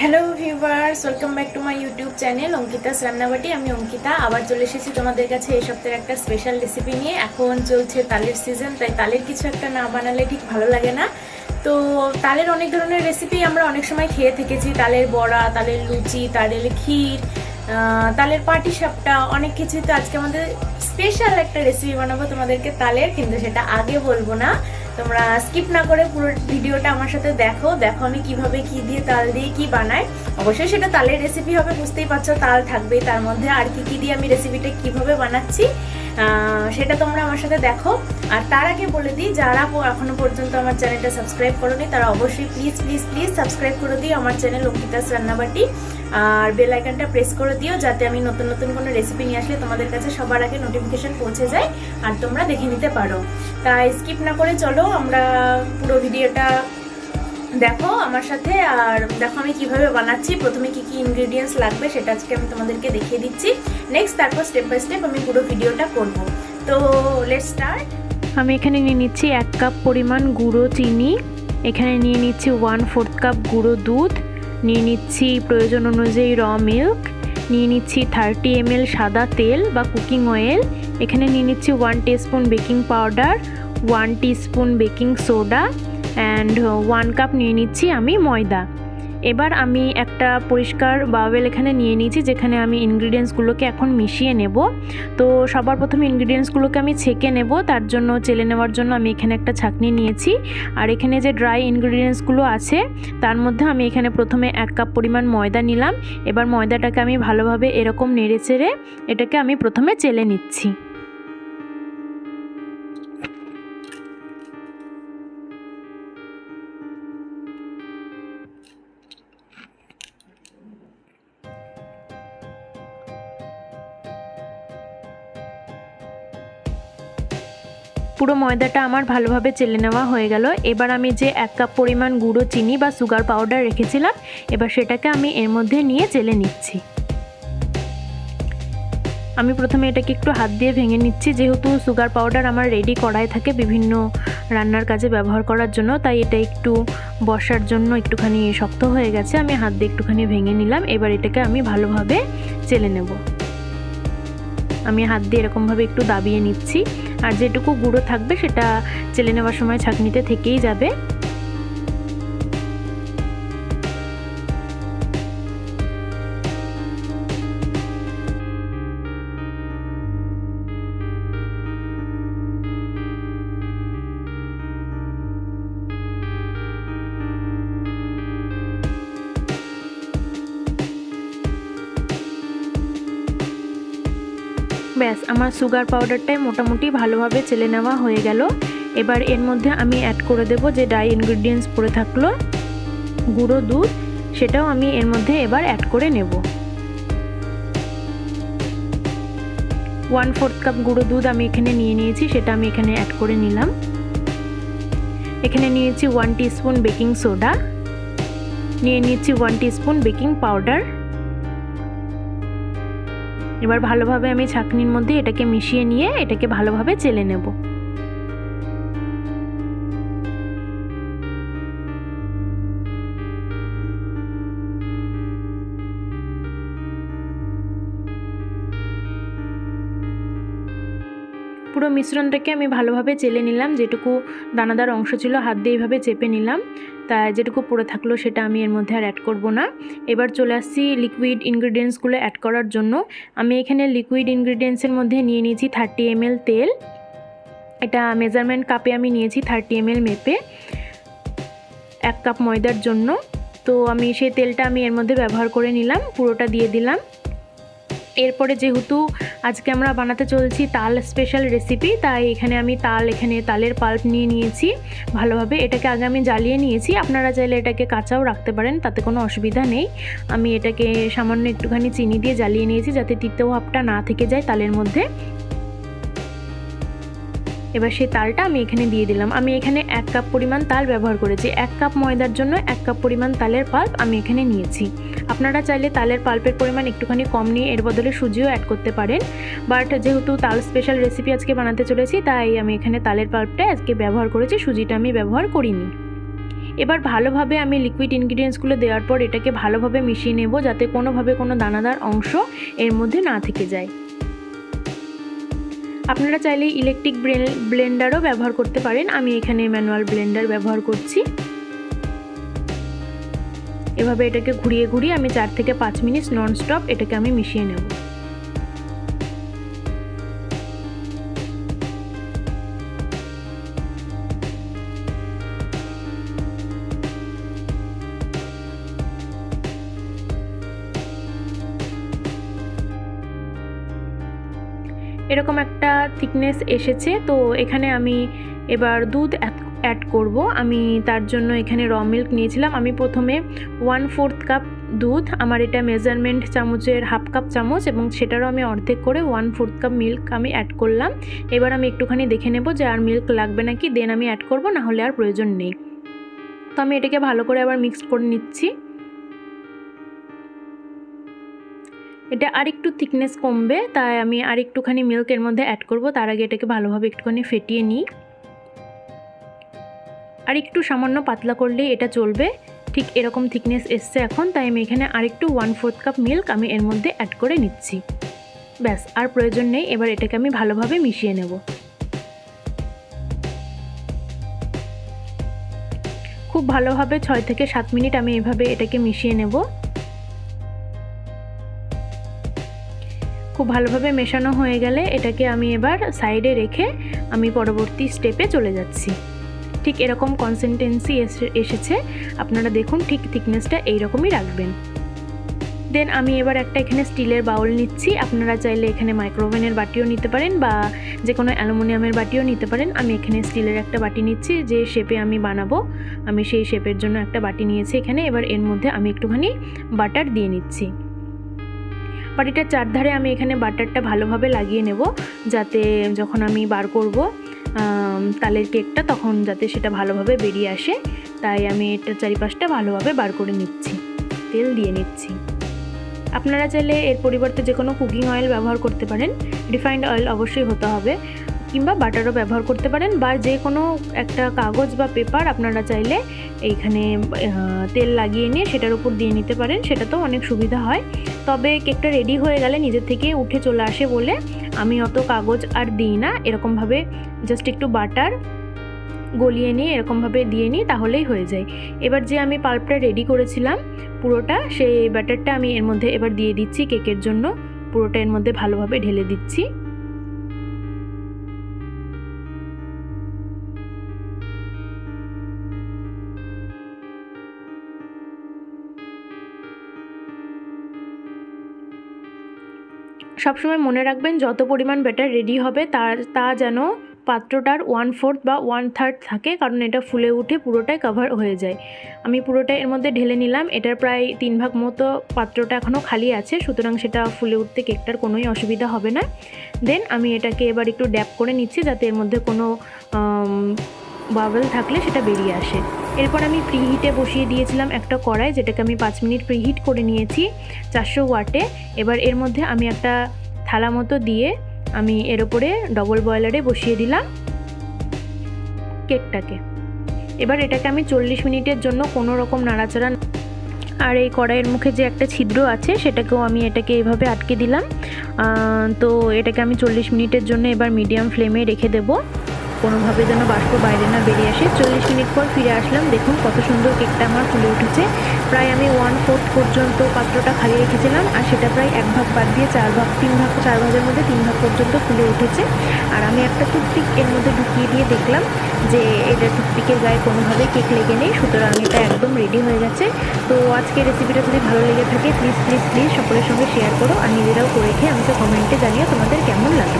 Hello viewers, welcome back to my YouTube channel Ankita's রান্নাবাটি। আমি অঙ্কিতা আবার চলে এসেছি তোমাদের কাছে এই সপ্তাহের একটা স্পেশাল রেসিপি নিয়ে। এখন চলছে তালের সিজন, তাই তালের কিছু একটা না বানালে ঠিক ভালো লাগে না। তো তালের অনেক ধরনের রেসিপি আমরা অনেক সময় খেয়ে থেকেছি, তালের বড়া, তালের লুচি, তালের ক্ষীর, তালের পাটিসাপটা, অনেক কিছুই। তো আজকে আমাদের স্পেশাল একটা রেসিপি বানাবো তোমাদেরকে তালের, কিন্তু সেটা আগে বলবো না। তোমরা স্কিপ না করে পুরো ভিডিওটা আমার সাথে দেখো আমি কিভাবে কি দিয়ে তাল দিয়ে কি বানাই। অবশ্যই সেটা তালের রেসিপি হবে, বুঝতেই পারছো, তাল থাকবেই তার মধ্যে। আর কি দিয়ে আমি রেসিপিটা কিভাবে বানাচ্ছি সেটা তোমরা আমার সাথে দেখো। আর তার আগে বলে দিই, যারা এখনো পর্যন্ত আমার চ্যানেলটা সাবস্ক্রাইব করোনি তারা অবশ্যই প্লিজ প্লিজ প্লিজ সাবস্ক্রাইব করে দিও আমার চ্যানেল অঙ্কিতাস রান্নাবাটি। আর বেল আইকনটা প্রেস করে দিও, যাতে আমি নতুন নতুন কোনো রেসিপি নিয়ে আসলে তোমাদের কাছে সবার আগে নোটিফিকেশন পৌঁছে যায় আর তোমরা দেখে নিতে পারো। তাই স্কিপ না করে চলো আমরা পুরো ভিডিওটা দেখো আমার সাথে, আর দেখো আমি কিভাবে বানাচ্ছি। প্রথমে কি কি ইনগ্রেডিয়েন্টস লাগবে সেটা আজকে আমি তোমাদেরকে দেখিয়ে দিচ্ছি। নেক্সট তারপর স্টেপ বাই স্টেপ আমি পুরো ভিডিওটা করব। তো লেটস স্টার্ট। আমি এখানে নিয়ে নিচ্ছি 1 কাপ পরিমাণ গুঁড়ো চিনি, এখানে নিয়ে নিচ্ছি 1/4 কাপ গুঁড়ো দুধ, নিয়ে নিচ্ছি প্রয়োজন অনুযায়ী র মিল্ক, নিয়ে নিচ্ছি 30 ml সাদা তেল বা কুকিং অয়েল, এখানে নিয়ে নিচ্ছি 1 teaspoon baking powder, 1 teaspoon baking soda and 1 cup নিয়ে নিচ্ছি আমি ময়দা। এবার আমি একটা পরিষ্কার বাউল এখানে নিয়ে নিয়েছি, যেখানে আমি ইনগ্রিডিয়েন্টসগুলোকে এখন মিশিয়ে নেব। তো সবার প্রথমে ইনগ্রিডিয়েন্টসগুলোকে আমি ছেঁকে নেব, তার জন্য চেলে নেওয়ার জন্য আমি এখানে একটা ছাঁকনি নিয়েছি। আর এখানে যে ড্রাই ইনগ্রিডিয়েন্টসগুলো আছে তার মধ্যে আমি এখানে প্রথমে 1 কাপ পরিমাণ ময়দা নিলাম। এবার ময়দাটাকে আমি ভালোভাবে এরকম নেড়ে চেড়ে এটাকে আমি প্রথমে চেলে নিচ্ছি। পুরো ময়দাটা আমার ভালোভাবে চেলে নেওয়া হয়ে গেল। এবার আমি যে 1 কাপ পরিমাণ গুঁড়ো চিনি বা সুগার পাউডার রেখেছিলাম, এবার সেটাকে আমি এর মধ্যে নিয়ে চেলে নিচ্ছি। আমি প্রথমে এটাকে একটু হাত দিয়ে ভেঙে নিচ্ছি, যেহেতু সুগার পাউডার আমার রেডি করাই থাকে বিভিন্ন রান্নার কাজে ব্যবহার করার জন্য, তাই এটা একটু বসার জন্য একটুখানি শক্ত হয়ে গেছে। আমি হাত দিয়ে একটুখানি ভেঙে নিলাম। এবার এটাকে আমি ভালোভাবে চেলে নেব। আমি হাত দিয়ে এরকমভাবে একটু দাবিয়ে নিচ্ছি, আর যেটুকু গুঁড়ো থাকবে সেটা চেলে নেওয়ার সময় ছাঁকনিতে থেকেই যাবে। ব্যাস, আমার সুগার পাউডারটাই মোটামুটি ভালোভাবে চেলে নেওয়া হয়ে গেল। এবার এর মধ্যে আমি অ্যাড করে দেব যে ড্রাই ইনগ্রিডিয়েন্টস পড়ে থাকলো গুঁড়ো দুধ, সেটাও আমি এর মধ্যে এবার অ্যাড করে নেব। 1/4 কাপ গুঁড়ো দুধ আমি এখানে নিয়ে নিয়েছি, সেটা আমি এখানে অ্যাড করে নিলাম। এখানে নিয়েছি 1 টিস্পুন বেকিং সোডা, নিয়ে নিয়েছি 1 টিস্পুন বেকিং পাউডার। এবার ভালোভাবে আমি ছাঁকনির মধ্যে এটাকে মিশিয়ে নিয়ে এটাকে ভালোভাবে চেলে নেব। পুরো মিশ্রণটাকে আমি ভালোভাবে চেলে নিলাম। যেটুকু দানাদার অংশ ছিল হাত দিয়ে এইভাবে চেপে নিলাম, তাই যেটুকু পড়ে থাকলো সেটা আমি এর মধ্যে আর অ্যাড করব না। এবার চলে আসছি লিকুইড ইনগ্রিডিয়েন্টসগুলো অ্যাড করার জন্য। আমি এখানে লিকুইড ইনগ্রিডিয়েন্টসের মধ্যে নিয়ে নিয়েছি 30 ml তেল। এটা মেজারমেন্ট কাপে আমি নিয়েছি 30 ml মেপে 1 কাপ ময়দার জন্য। তো আমি সেই তেলটা আমি এর মধ্যে ব্যবহার করে নিলাম, পুরোটা দিয়ে দিলাম। এরপরে যেহেতু আজকে আমরা বানাতে চলছি তাল স্পেশাল রেসিপি, তাই এখানে আমি তালের পাল্প নিয়ে নিয়েছি ভালোভাবে। এটাকে আগে আমি জ্বালিয়ে নিয়েছি, আপনারা চাইলে এটাকে কাঁচাও রাখতে পারেন, তাতে কোনো অসুবিধা নেই। আমি এটাকে সামান্য একটুখানি চিনি দিয়ে জ্বালিয়ে নিয়েছি, যাতে তিতো ভাবটা না থেকে যায় তালের মধ্যে। এবার সেই তালটা আমি এখানে দিয়ে দিলাম। আমি এখানে 1 কাপ পরিমাণ তাল ব্যবহার করেছি। 1 কাপ ময়দার জন্য 1 কাপ পরিমাণ তালের পাল্প আমি এখানে নিয়েছি। আপনারা চাইলে তালের পাল্পের পরিমাণ একটুখানি কম নিয়ে এর বদলে সুজিও অ্যাড করতে পারেন, বাট যেহেতু তাল স্পেশাল রেসিপি আজকে বানাতে চলেছি তাই আমি এখানে তালের পাল্পটা আজকে ব্যবহার করেছি, সুজিটা আমি ব্যবহার করিনি। এবার ভালোভাবে আমি লিকুইড ইনগ্রিডিয়েন্টসগুলো দেওয়ার পর এটাকে ভালোভাবে মিশিয়ে নেব, যাতে কোনোভাবে কোনো দানাদার অংশ এর মধ্যে না থেকে যায়। আপনারা চাইলে ইলেকট্রিক ব্লেন্ডারও ব্যবহার করতে পারেন, আমি এখানে ম্যানুয়াল ব্লেন্ডার ব্যবহার করছি। এভাবে এটাকে ঘুরিয়ে ঘুরিয়ে আমি 4 থেকে 5 মিনিট ননস্টপ এটাকে আমি মিশিয়ে নেব। এরকম একটা থিকনেস এসেছে। তো এখানে আমি এবার দুধ অ্যাড করব। আমি তার জন্য এখানে র মিল্ক নিয়েছিলাম। আমি প্রথমে 1/4 কাপ দুধ, আমার এটা মেজারমেন্ট চামচের হাফ কাপ চামচ, এবং সেটারও আমি অর্ধেক করে 1/4 কাপ মিল্ক আমি অ্যাড করলাম। এবার আমি একটুখানি দেখে নেব যে আর মিল্ক লাগবে নাকি, দেন আমি অ্যাড করব, না হলে আর প্রয়োজন নেই। তো আমি এটাকে ভালো করে আবার মিক্সড করে নিচ্ছি। এটা আরেকটু থিকনেস কমবে, তাই আমি আরেকটুখানি মিল্ক এর মধ্যে অ্যাড করব। তার আগে এটাকে ভালোভাবে একটুখানি ফেটিয়ে নিই। আর একটু সামান্য পাতলা করলেই এটা চলবে। ঠিক এরকম থিকনেস এসছে এখন, তাই আমি এখানে আরেকটু 1/4 কাপ মিল্ক আমি এর মধ্যে অ্যাড করে নিচ্ছি। ব্যাস, আর প্রয়োজন নেই। এবার এটাকে আমি ভালোভাবে মিশিয়ে নেব। খুব ভালোভাবে 6 থেকে 7 মিনিট আমি এভাবে এটাকে মিশিয়ে নেব। খুব ভালোভাবে মেশানো হয়ে গেলে এটাকে আমি এবার সাইডে রেখে আমি পরবর্তী স্টেপে চলে যাচ্ছি। ঠিক এরকম কনসিস্টেন্সি এসেছে, আপনারা দেখুন ঠিক থিকনেসটা এইরকমই রাখবেন। দেন আমি এবার একটা এখানে স্টিলের বাউল নিচ্ছি। আপনারা চাইলে এখানে মাইক্রোওভেনের বাটিও নিতে পারেন বা যে কোনো অ্যালুমিনিয়ামের বাটিও নিতে পারেন। আমি এখানে স্টিলের একটা বাটি নিচ্ছি, যে শেপে আমি বানাবো আমি সেই শেপের জন্য একটা বাটি নিয়েছি এখানে। এবার এর মধ্যে আমি একটুখানি বাটার দিয়ে নিচ্ছি। বাটিটার চারধারে আমি এখানে বাটারটা ভালোভাবে লাগিয়ে নেব, যাতে যখন আমি বার করব তালের কেকটা তখন যাতে সেটা ভালোভাবে বেরিয়ে আসে। তাই আমি এটা চারিপাশটা ভালোভাবে বার করে নিচ্ছি, তেল দিয়ে নিচ্ছি। আপনারা চাইলে এর পরিবর্তে যে কোনো কুকিং অয়েল ব্যবহার করতে পারেন, রিফাইন্ড অয়েল অবশ্যই হতে হবে, কিংবা বাটারও ব্যবহার করতে পারেন, বা যে কোনো একটা কাগজ বা পেপার আপনারা চাইলে এইখানে তেল লাগিয়ে নিয়ে সেটার উপর দিয়ে নিতে পারেন, সেটাতেও অনেক সুবিধা হয়। তবে কেকটা রেডি হয়ে গেলে নিজের থেকে উঠে চলে আসে বলে আমি অত কাগজ আর দিই না, এরকমভাবে জাস্ট একটু বাটার গলিয়ে নিয়ে এরকমভাবে দিয়ে নিই, তাহলেই হয়ে যায়। এবার যে আমি পাল্পটা রেডি করেছিলাম পুরোটা, সেই ব্যাটারটা আমি এর মধ্যে এবার দিয়ে দিচ্ছি কেকের জন্য। পুরোটা এর মধ্যে ভালোভাবে ঢেলে দিচ্ছি। সবসময় মনে রাখবেন যত পরিমাণ ব্যাটার রেডি হবে তা যেন পাত্রটার 1/4 বা 1/3 থাকে, কারণ এটা ফুলে উঠে পুরোটাই কভার হয়ে যায়। আমি পুরোটা এর মধ্যে ঢেলে নিলাম। এটার প্রায় 3 ভাগ মতো পাত্রটা এখনও খালি আছে, সুতরাং সেটা ফুলে উঠতে কেকটার কোনোই অসুবিধা হবে না। দেন আমি এটাকে এবার একটু ড্যাপ করে নিচ্ছি, যাতে এর মধ্যে কোনো বাবল থাকলে সেটা বেরিয়ে আসে। এরপর আমি প্রিহিটে বসিয়ে দিয়েছিলাম একটা কড়াই, যেটাকে আমি 5 মিনিট প্রিহিট করে নিয়েছি 400 ওয়াটে। এবার এর মধ্যে আমি একটা থালা মতো দিয়ে আমি এর উপরে ডবল বয়লারে বসিয়ে দিলাম কেকটাকে। এবার এটাকে আমি 40 মিনিটের জন্য কোনো রকম নাড়াচাড়া, আর এই কড়াইয়ের মুখে যে একটা ছিদ্র আছে সেটাকেও আমি এটাকে এভাবে আটকে দিলাম। তো এটাকে আমি 40 মিনিটের জন্য এবার মিডিয়াম ফ্লেমে রেখে দেবো, কোনোভাবে যেন বাষ্প বাইরে না বেরিয়ে আসে। 40 মিনিট পর ফিরে আসলাম, দেখুন কত সুন্দর কেকটা আমার ফুলে উঠেছে। প্রায় আমি 1/4 পর্যন্ত পাত্রটা খালি রেখেছিলাম, আর সেটা প্রায় 1 ভাগ বাদ দিয়ে 4 ভাগের মধ্যে 3 ভাগ পর্যন্ত ফুলে উঠেছে। আর আমি একটা টুথপিক এর মধ্যে ঢুকিয়ে দিয়ে দেখলাম যে এটা টুথপিকের গায়ে কোনোভাবে কেক লেগে নেই, সুতরাং এটা একদম রেডি হয়ে গেছে। তো আজকে রেসিপিটা যদি ভালো লেগে থাকে প্লিজ সকলের সঙ্গে শেয়ার করো, আর নিজেরাও করে খেয়ে আমাকে কমেন্টে জানিও তোমাদের কেমন লাগলো।